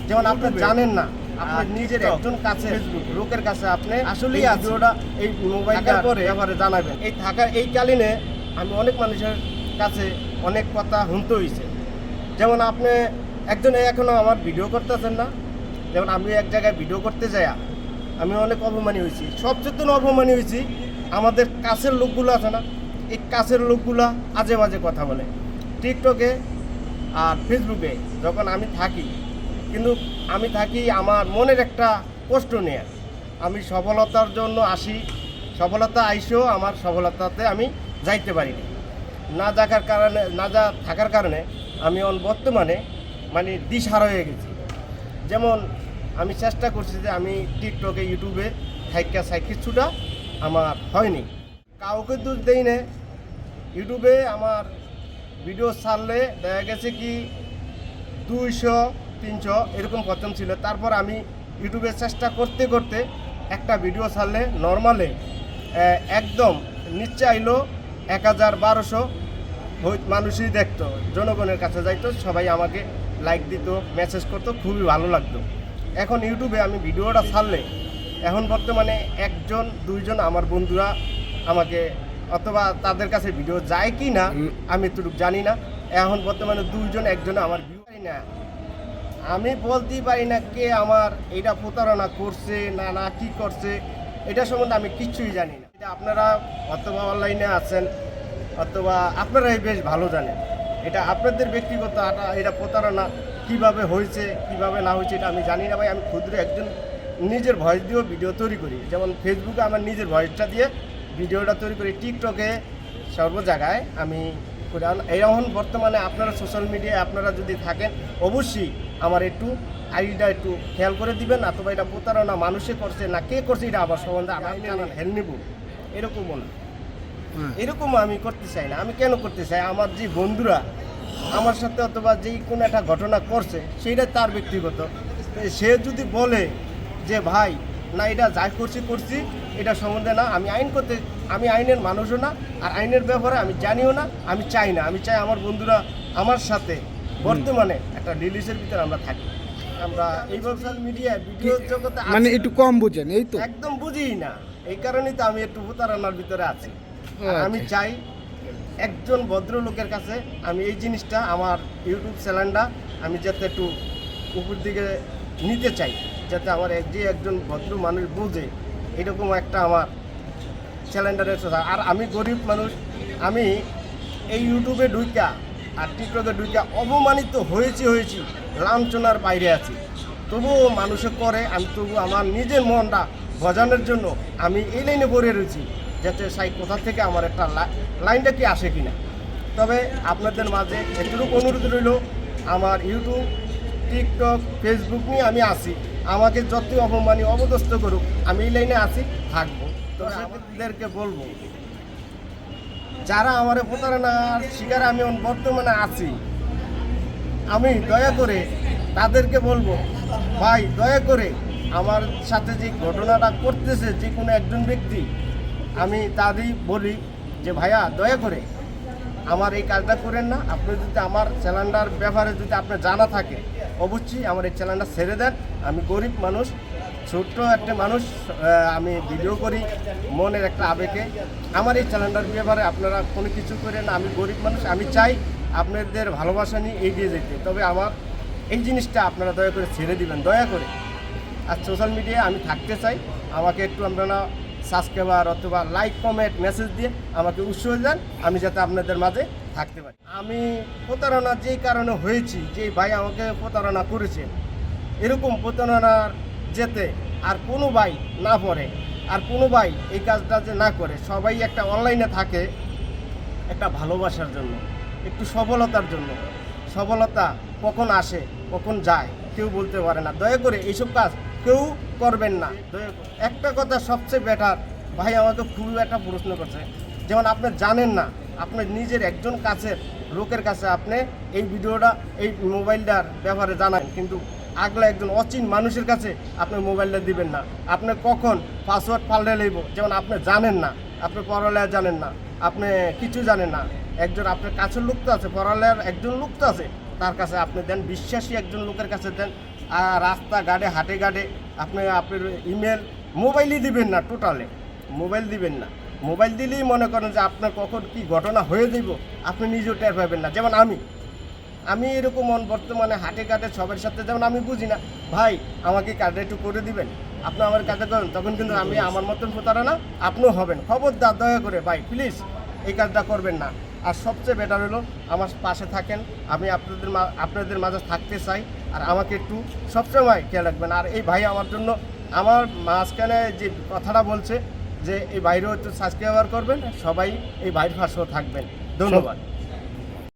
যেমন আপনি জানেন না, আপনার নিজের একজন কাছে লোকের কাছে আপনি আসলেই ভিডিওটা এই মোবাইলটা করে ব্যাপারে জানাবেন। এই থাকার এই কালীনে আমি অনেক মানুষের কাছে অনেক কথা শুনতে হয়েছে। যেমন আপনি একজনে এখনও আমার ভিডিও করতেছেন না, যেমন আমি এক জায়গায় ভিডিও করতে যাই আমি অনেক অপমানী হয়েছি। সবচেয়ে অপমানী হয়েছি আমাদের কাছের লোকগুলো আছে না, এই কাছের লোকগুলো আজে বাজে কথা বলে টিকটকে আর ফেসবুকে। যখন আমি থাকি, কিন্তু আমি থাকি আমার মনের একটা কষ্ট নিয়ে। আমি সফলতার জন্য আসি, সফলতা আইসেও আমার সফলতাতে আমি যাইতে পারিনি। না থাকার কারণে আমি বর্তমানে মানে দিশাহারা হয়ে গেছি। যেমন আমি চেষ্টা করছি যে আমি টিকটকে ইউটিউবে কিছুটা আমার হয়নি, কাউকে দোষ দেই না। ইউটিউবে আমার ভিডিও ছাড়লে দেখা গেছে কি 200-300 এরকম প্রথম ছিল। তারপর আমি ইউটিউবে চেষ্টা করতে করতে একটা ভিডিও ছাড়লে নর্মালে একদম নিচে আইলো 1000-1200 মানুষই দেখতো, জনগণের কাছে যাইতো, সবাই আমাকে লাইক দিত, মেসেজ করতো, খুবই ভালো লাগতো। এখন ইউটিউবে আমি ভিডিওটা ছাড়লে এখন বর্তমানে 1-2জন আমার বন্ধুরা আমাকে, অথবা তাদের কাছে ভিডিও যায় কি না আমি এতটুকু জানি না, এখন বর্তমানে 2-1জন আমার ভিউ পাই না। আমি বলতেই পারি না কে আমার এটা প্রতারণা করছে না কি করছে, এটা সম্বন্ধে আমি কিচ্ছুই জানি না। এটা আপনারা অথবা অনলাইনে আছেন অথবা আপনারাই বেশ ভালো জানেন। এটা আপনাদের ব্যক্তিগত, এটা প্রতারণা কিভাবে হয়েছে কিভাবে না হয়েছে এটা আমি জানি না ভাই। আমি ক্ষুদ্র একজন নিজের ভয়েস দিয়েও ভিডিও তৈরি করি, যেমন ফেসবুকে আমার নিজের ভয়েসটা দিয়ে ভিডিওটা তৈরি করি, টিকটকে সর্ব জায়গায় আমি করি। এখন বর্তমানে আপনারা সোশ্যাল মিডিয়ায় আপনারা যদি থাকেন অবশ্যই আমার একটু আইডিটা একটু খেয়াল করে দিবেন, অথবা এটা প্রতারণা মানুষে করছে না কে করছে এটা আবার সম্বন্ধে আমি হেল নেব এরকমও না, এরকম আমি করতে চাই না। আমি কেন করতে চাই, আমার যে বন্ধুরা আমার সাথে অথবা যেই কোনো একটা ঘটনা করছে সেইটা তার ব্যক্তিগত। সে যদি বলে যে ভাই না এটা যাই করছি এটা সম্বন্ধে না, আমি আইনের মানুষও না, আর আইনের ব্যাপারে আমি জানিও না, আমি চাই না। আমি চাই আমার বন্ধুরা আমার সাথে বর্তমানে একটা রিলিজের ভিতরে আমরা থাকি। আমরা এই সোশ্যাল মিডিয়ায় ভিডিও জগতে মানে একটু কম বুঝেন, এই তো একদম বুঝিই না, এই কারণেই তো আমি একটু প্রতারণার ভিতরে আছি। আমি চাই একজন ভদ্রলোকের কাছে আমি এই জিনিসটা আমার ইউটিউব চ্যানেলটা আমি যাতে একটু উপর দিকে নিতে চাই, যাতে আমার একজন ভদ্র মানুষ বোঝে এরকম একটা আমার চ্যানেলটার। আর আমি গরিব মানুষ, আমি এই ইউটিউবে ঢুইকা আর টিকটকে ঢুইকা অপমানিত হয়েছি, লাঞ্ছনার বাইরে আছি। তবুও মানুষে করে, আমি তবু আমার নিজের মনটা বজানোর জন্য আমি এই লাইনে পড়ে রয়েছি, যাতে সাই কোথা থেকে আমার একটা লাইনটা কি আসে কিনা। তবে আপনাদের মাঝে এতটুকু অনুরোধ রইল, আমার ইউটিউব টিকটক ফেসবুক নিয়ে আমি আসি, আমাকে যতই অপমানী অবদস্থ করুক আমি এই লাইনে আসি, থাকবো। তবে আমাদেরকে বলবো যারা আমার প্রতারণার শিকার আমি বর্তমানে আছি, আমি দয়া করে তাদেরকে বলবো ভাই দয়া করে আমার সাথে যে ঘটনাটা করতেছে যে কোনো একজন ব্যক্তি, আমি তাদেরই বলি যে ভাইয়া দয়া করে আমার এই কাজটা করেন না। আপনি যদি আমার চ্যানেলটার ব্যাপারে যদি আপনার জানা থাকে অবশ্যই আমার এই চ্যানেলটা ছেড়ে দেন। আমি গরিব মানুষ, ছোট্ট একটা মানুষ, আমি ভিডিও করি মনের একটা আবেগে। আমার এই চ্যানেলটার ব্যাপারে আপনারা কোনো কিছু করেন, আমি গরিব মানুষ, আমি চাই আপনাদের ভালোবাসা নিয়ে এগিয়ে যেতে। তবে আমার এই জিনিসটা আপনারা দয়া করে ছেড়ে দিবেন, দয়া করে। আর সোশ্যাল মিডিয়ায় আমি থাকতে চাই, আমাকে একটু আপনারা সাবস্ক্রাইবার অথবা লাইক কমেন্ট মেসেজ দিয়ে আমাকে উৎসাহ দেন, আমি যাতে আপনাদের মাঝে থাকতে পারি। আমি প্রতারণা যেই কারণে হয়েছি, যে ভাই আমাকে প্রতারণা করেছে, এরকম প্রতারণার যেতে আর কোনো ভাই না পড়ে, আর কোনো ভাই এই কাজটা যে না করে, সবাই একটা অনলাইনে থাকে একটা ভালোবাসার জন্য, একটু সফলতার জন্য। সফলতা কখন আসে কখন যায় কেউ বলতে পারে না। দয়া করে এইসব কাজ কেউ করবেন না। একটা কথা সবচেয়ে বেটার, ভাই আমাকে খুবই একটা প্রশ্ন করছে, যেমন আপনি জানেন না, আপনার নিজের একজন কাছের লোকের কাছে আপনি এই ভিডিওটা এই মোবাইলটার ব্যাপারে জানান, কিন্তু আগলা একজন অচিন মানুষের কাছে আপনার মোবাইলটা দিবেন না। আপনি কখন পাসওয়ার্ড পাল্টে লইব, যেমন আপনি জানেন না, আপনি পড়ালেখা জানেন না, আপনি কিছু জানেন না। একজন আপনার কাছের লোক তো আছে, পড়ালেখার একজন লোক তো আছে, তার কাছে আপনি দেন, বিশ্বাসী একজন লোকের কাছে দেন, রাস্তাঘাটে হাটে ঘাটে আপনি আপনার ইমেল মোবাইলই দিবেন না, টোটালে মোবাইল দিবেন না। মোবাইল দিলেই মনে করেন যে আপনার কখন কি ঘটনা হয়ে যাব আপনি নিজেও টের পাবেন না। যেমন আমি এরকম বর্তমানে হাটে ঘাটে সবার সাথে, যেমন আমি বুঝি না, ভাই আমাকে কাজটা একটু করে দিবেন, আপনি আমার কাজে করেন, তখন কিন্তু আমি আমার মতন প্রতারণা আপনিও হবেন। খবরদার, দয়া করে ভাই প্লিজ এই কাজটা করবেন না। আর সবচেয়ে বেটার হলো আমার পাশে থাকেন, আমি আপনাদের মাঝে থাকতে চাই, আর আমাকে একটু সবসময় খেয়াল রাখবেন। আর এই ভাই আমার জন্য, আমার মাঝখানে যে কথাটা বলছে যে এই ভাইরও একটু সাবস্ক্রাইবার করবেন, সবাই এই ভাইয়ের পাশেও থাকবেন। ধন্যবাদ।